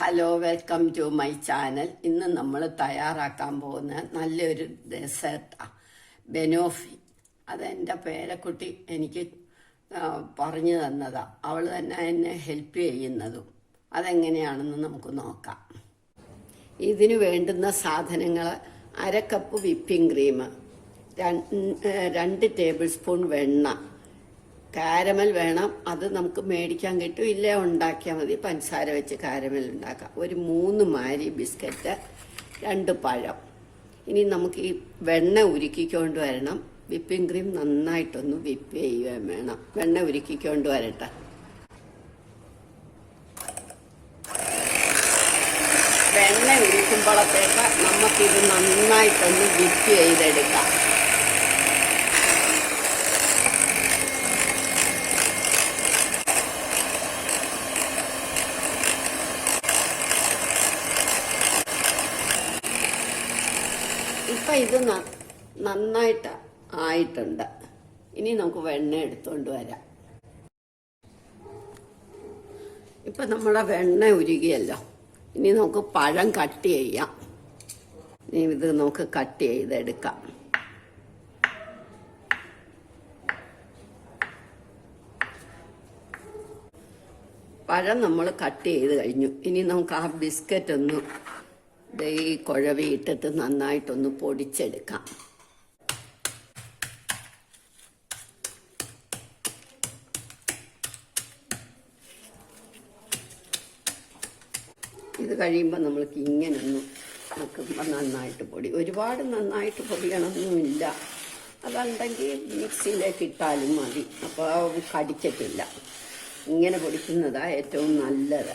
Hello, welcome to my channel. ഇന്ന് നമ്മൾ തയ്യാറാക്കാൻ പോകുന്ന നല്ലൊരു ഡെസേർട്ടാണ് ബനോഫി. അതെൻ്റെ പേരക്കുട്ടി എനിക്ക് പറഞ്ഞു തന്നതാണ്. അവൾ തന്നെ എന്നെ ഹെൽപ്പ് ചെയ്യുന്നതും. അതെങ്ങനെയാണെന്ന് നമുക്ക് നോക്കാം. ഇതിന് വേണ്ടുന്ന സാധനങ്ങൾ: അര cup whipping cream, 2 table spoon വെണ്ണ, കാരമൽ വേണം. അത് നമുക്ക് മേടിക്കാൻ കിട്ടും, ഇല്ലേ ഉണ്ടാക്കിയാൽ മതി. പഞ്ചസാര വെച്ച് കാരമൽ ഉണ്ടാക്കാം. ഒരു 3 മാരി ബിസ്ക്കറ്റ്, 2 പഴം. ഇനി നമുക്ക് ഈ വെണ്ണ ഉരുക്കിക്കൊണ്ട് വരണം. വിപ്പിംഗ് ക്രീം നന്നായിട്ടൊന്ന് വിപ്പ് ചെയ്യുകയും വേണം. വെണ്ണ ഉരുക്കിക്കൊണ്ട് വരട്ടെ. വെണ്ണ ഉരുക്കുമ്പോഴത്തേക്ക് നമുക്കിത് നന്നായിട്ടൊന്ന് വിപ്പ് ചെയ്തെടുക്കാം. ഇപ്പം ഇത് നന്നായിട്ട് ആയിട്ടുണ്ട്. ഇനി നമുക്ക് വെണ്ണ എടുത്തുകൊണ്ട് വരാം. ഇപ്പം നമ്മുടെ വെണ്ണ ഉരുകിയല്ലോ. ഇനി നമുക്ക് പഴം കട്ട് ചെയ്യാം. ഇനി ഇത് നമുക്ക് കട്ട് ചെയ്തെടുക്കാം. പഴം നമ്മൾ കട്ട് ചെയ്ത് കഴിഞ്ഞു. ഇനി നമുക്ക് ആ ബിസ്ക്കറ്റ് ഒന്ന് ഈ കുഴവി ഇട്ടിട്ട് നന്നായിട്ടൊന്ന് പൊടിച്ചെടുക്കാം. ഇത് കഴിയുമ്പോൾ നമ്മൾക്ക് ഇങ്ങനൊന്ന് നോക്കുമ്പോൾ നന്നായിട്ട് ഒരുപാട് നന്നായിട്ട് പൊടിയണമെന്നുമില്ല. അതുണ്ടെങ്കിൽ മിക്സിയിലേക്ക് ഇട്ടാലും മതി. അപ്പോൾ കടിക്കത്തില്ല. ഇങ്ങനെ പൊടിക്കുന്നതാണ് ഏറ്റവും നല്ലത്.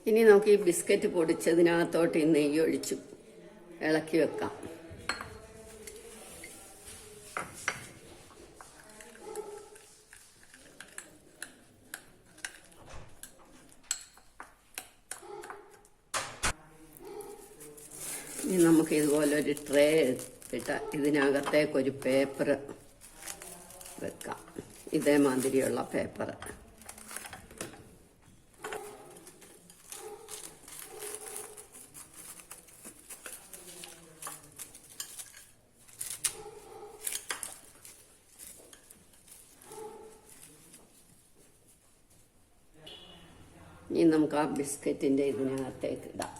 ഇനി നമുക്ക് ഈ ബിസ്ക്കറ്റ് പൊടിച്ചതിനകത്തോട്ട് ഈ നെയ്യ് ഒഴിച്ചു ഇളക്കി വെക്കാം. ഇനി നമുക്ക് ഇതുപോലെ ഒരു ട്രേ എടുത്തിട്ട് ഇതിനകത്തേക്കൊരു പേപ്പർ വെക്കാം. ഇതേമാതിരിയുള്ള പേപ്പർ. ഇനി നമുക്ക് ആ ബിസ്ക്കറ്റിൻ്റെ ഇതിനകത്തേക്ക് ഇടാം.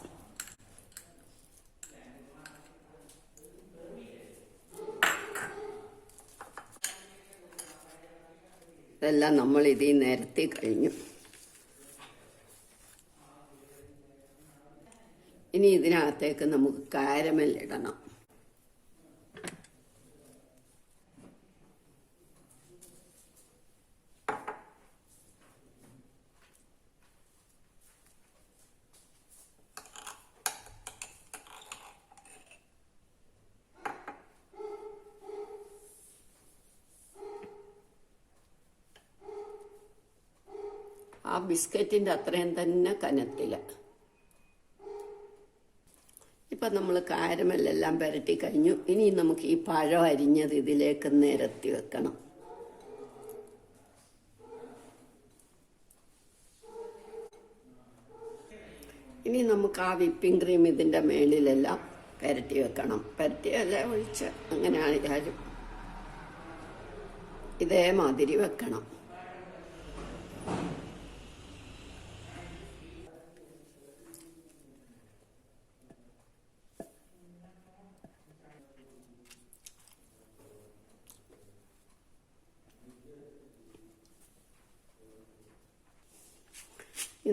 ഇതെല്ലാം നമ്മൾ ഇതിൽ നിരത്തി കഴിഞ്ഞു. ഇനി ഇതിനകത്തേക്ക് നമുക്ക് കാരമൽ ഇടണം. ആ ബിസ്ക്കറ്റിൻ്റെ അത്രയും തന്നെ കനത്തില്ല. ഇപ്പം നമ്മൾ കാരമലെല്ലാം പുരട്ടി കഴിഞ്ഞു. ഇനി നമുക്ക് ഈ പഴം അരിഞ്ഞത് ഇതിലേക്ക് നിരത്തി വെക്കണം. ഇനി നമുക്ക് ആ വിപ്പിംഗ് ക്രീം ഇതിൻ്റെ മേളിലെല്ലാം പുരട്ടി വെക്കണം. പുരട്ടിയല്ല ഒഴിച്ച് അങ്ങനെ ആയാലും ഇതേമാതിരി വെക്കണം.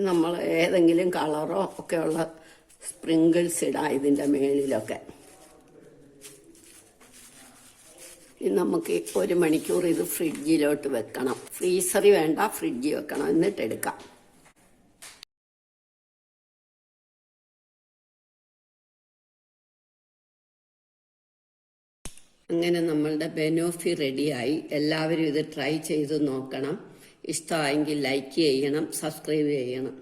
നമ്മൾ ഏതെങ്കിലും കളറോ ഒക്കെയുള്ള സ്പ്രിങ്കിൾസ് ഇടാം ഇതിൻ്റെ മേളിലൊക്കെ. നമുക്ക് 1 മണിക്കൂർ ഇത് ഫ്രിഡ്ജിലോട്ട് വെക്കണം. ഫ്രീസറിൽ വേണ്ട, ഫ്രിഡ്ജിൽ വെക്കണം. എന്നിട്ട് എടുക്കാം. അങ്ങനെ നമ്മളുടെ ബനോഫി റെഡിയായി. എല്ലാവരും ഇത് ട്രൈ ചെയ്ത് നോക്കണം. ഇഷ്ടമായെങ്കിൽ ലൈക്ക് ചെയ്യണം, സബ്സ്ക്രൈബ് ചെയ്യണം.